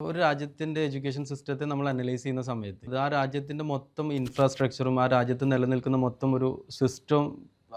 ഒരു രാജ്യത്തിൻ്റെ എഡ്യൂക്കേഷൻ സിസ്റ്റത്തെ നമ്മൾ അനലൈസ് ചെയ്യുന്ന സമയത്ത് ഇത് ആ രാജ്യത്തിൻ്റെ മൊത്തം ഇൻഫ്രാസ്ട്രക്ചറും ആ രാജ്യത്ത് നിലനിൽക്കുന്ന മൊത്തം ഒരു സിസ്റ്റം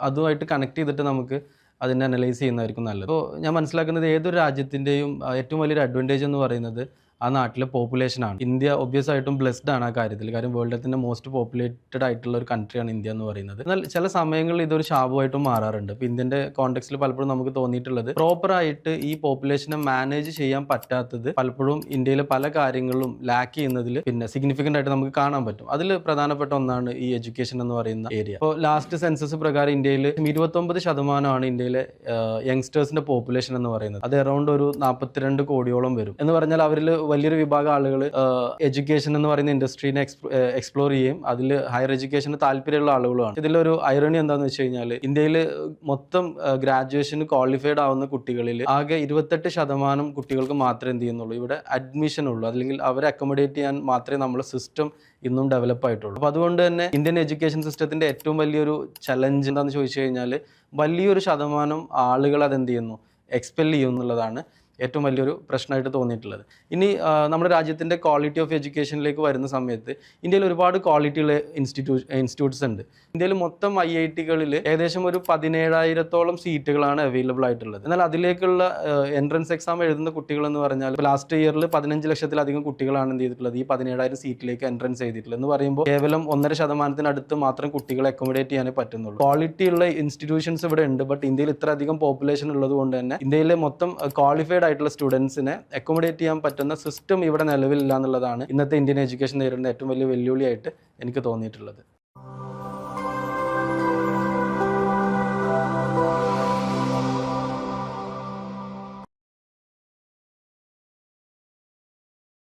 അതുമായിട്ട് കണക്ട് ചെയ്തിട്ട് നമുക്ക് അതിനെ അനലൈസ് ചെയ്യുന്നതായിരിക്കും നല്ലത്. അപ്പോൾ ഞാൻ മനസ്സിലാക്കുന്നത് ഏതൊരു രാജ്യത്തിൻ്റെയും ഏറ്റവും വലിയൊരു അഡ്വാൻറ്റേജ് എന്ന് പറയുന്നത് ആ നാട്ടിലെ പോപ്പുലേഷനാണ്. ഇന്ത്യ ഒബ്വിയസ് ആയിട്ടും ബ്ലെസ്ഡ് ആണ് ആ കാര്യത്തിൽ. കാര്യം വേൾഡിലെ മോസ്റ്റ് പോപ്പുലേറ്റഡ് ആയിട്ടുള്ള ഒരു കൺട്രിയാണ് ഇന്ത്യ എന്ന് പറയുന്നത്. എന്നാൽ ചില സമയങ്ങളിൽ ഇതൊരു ശാപമായിട്ടും മാറാറുണ്ട്. ഇപ്പോൾ ഇന്ത്യൻ്റെ കോണ്ടെക്സ്റ്റിൽ പലപ്പോഴും നമുക്ക് തോന്നിയിട്ടുള്ളത് പ്രോപ്പറായിട്ട് ഈ പോപ്പുലേഷനെ മാനേജ് ചെയ്യാൻ പറ്റാത്തത് പലപ്പോഴും ഇന്ത്യയിലെ പല കാര്യങ്ങളും ലാക്ക് ചെയ്യുന്നതിൽ സിഗ്നിഫിക്കൻ്റ് ആയിട്ട് നമുക്ക് കാണാൻ പറ്റും. അതിൽ പ്രധാനപ്പെട്ട ഒന്നാണ് ഈ എഡ്യൂക്കേഷൻ എന്ന് പറയുന്ന ഏരിയ. ഇപ്പോൾ ലാസ്റ്റ് സെൻസസ് പ്രകാരം ഇന്ത്യയിൽ 29% ഇന്ത്യയിലെ യങ്സ്റ്റേഴ്സിന്റെ പോപ്പുലേഷൻ എന്ന് പറയുന്നത്. അത് അറൗണ്ട് ഒരു 42 കോടിയോളം വരും. എന്ന് പറഞ്ഞാൽ അവരിൽ വലിയൊരു വിഭാഗം ആളുകൾ എഡ്യൂക്കേഷൻ എന്ന് പറയുന്ന ഇൻഡസ്ട്രീനെ എക്സ്പ്ലോർ ചെയ്യും. അതിൽ ഹയർ എഡ്യൂക്കേഷന് താല്പര്യമുള്ള ആളുകളുമാണ്. ഇതിലൊരു ഐറണി എന്താണെന്ന് വെച്ച് കഴിഞ്ഞാൽ ഇന്ത്യയിൽ മൊത്തം ഗ്രാജുവേഷന് ക്വാളിഫൈഡ് ആവുന്ന കുട്ടികളിൽ ആകെ 28% കുട്ടികൾക്ക് മാത്രമേ എന്ത് ചെയ്യുന്നുള്ളൂ ഇവിടെ അഡ്മിഷൻ ഉള്ളൂ, അല്ലെങ്കിൽ അവരെ അക്കോമഡേറ്റ് ചെയ്യാൻ മാത്രമേ നമ്മുടെ സിസ്റ്റം ഇന്നും ഡെവലപ്പ് ആയിട്ടുള്ളൂ. അപ്പോൾ അതുകൊണ്ട് തന്നെ ഇന്ത്യൻ എഡ്യൂക്കേഷൻ സിസ്റ്റത്തിന്റെ ഏറ്റവും വലിയൊരു ചലഞ്ച് എന്താണെന്ന് ചോദിച്ചു കഴിഞ്ഞാൽ വലിയൊരു ശതമാനം ആളുകൾ അതെന്ത് ചെയ്യുന്നു, എക്സ്പെൽ ചെയ്യും എന്നുള്ളതാണ് ഏറ്റവും വലിയൊരു പ്രശ്നമായിട്ട് തോന്നിയിട്ടുള്ളത്. ഇനി നമ്മുടെ രാജ്യത്തിൻ്റെ ക്വാളിറ്റി ഓഫ് എഡ്യൂക്കേഷനിലേക്ക് വരുന്ന സമയത്ത് ഇന്ത്യയിൽ ഒരുപാട് ക്വാളിറ്റിയുള്ള ഇൻസ്റ്റിറ്റ്യൂട്ട്സ് ഉണ്ട്. ഇന്ത്യയിൽ മൊത്തം IIT-കളിൽ ഏകദേശം ഒരു 17,000-ഓളം സീറ്റുകളാണ് അവൈലബിൾ ആയിട്ടുള്ളത്. എന്നാൽ അതിലേക്കുള്ള എൻട്രൻസ് എക്സാം എഴുതുന്ന കുട്ടികൾ എന്ന് പറഞ്ഞാൽ ലാസ്റ്റ് ഇയറിൽ 15 ലക്ഷത്തിലധികം കുട്ടികളാണ് എന്ത് ചെയ്തിട്ടുള്ളത് ഈ 17,000 സീറ്റിലേക്ക് എൻട്രൻസ് ചെയ്തിട്ടുള്ളത്. എന്ന് പറയുമ്പോൾ കേവലം 1.5% മാത്രം കുട്ടികളെ അക്കോമഡേറ്റ് ചെയ്യാനേ പറ്റുന്നുള്ളൂ. ക്വാളിറ്റിയുള്ള ഇൻസ്റ്റിറ്റ്യൂഷൻസ് ഇവിടെ ഉണ്ട്. ബട്ട് ഇന്ത്യയിൽ ഇത്ര അധികം പോപ്പുലേഷൻ ഉള്ളത് കൊണ്ട് തന്നെ ഇന്ത്യയിലെ മൊത്തം ക്വാളിഫൈഡ് ആയിട്ടുള്ള സ്റ്റുഡൻസിനെ അക്കോമഡേറ്റ് ചെയ്യാൻ പറ്റുന്ന സിസ്റ്റം ഇവിടെ നിലവിലില്ല എന്നുള്ളതാണ് ഇന്നത്തെ ഇന്ത്യൻ എഡ്യൂക്കേഷൻ നേരിടുന്ന ഏറ്റവും വലിയ വെല്ലുവിളിയായിട്ട് എനിക്ക് തോന്നിയിട്ടുള്ളത്.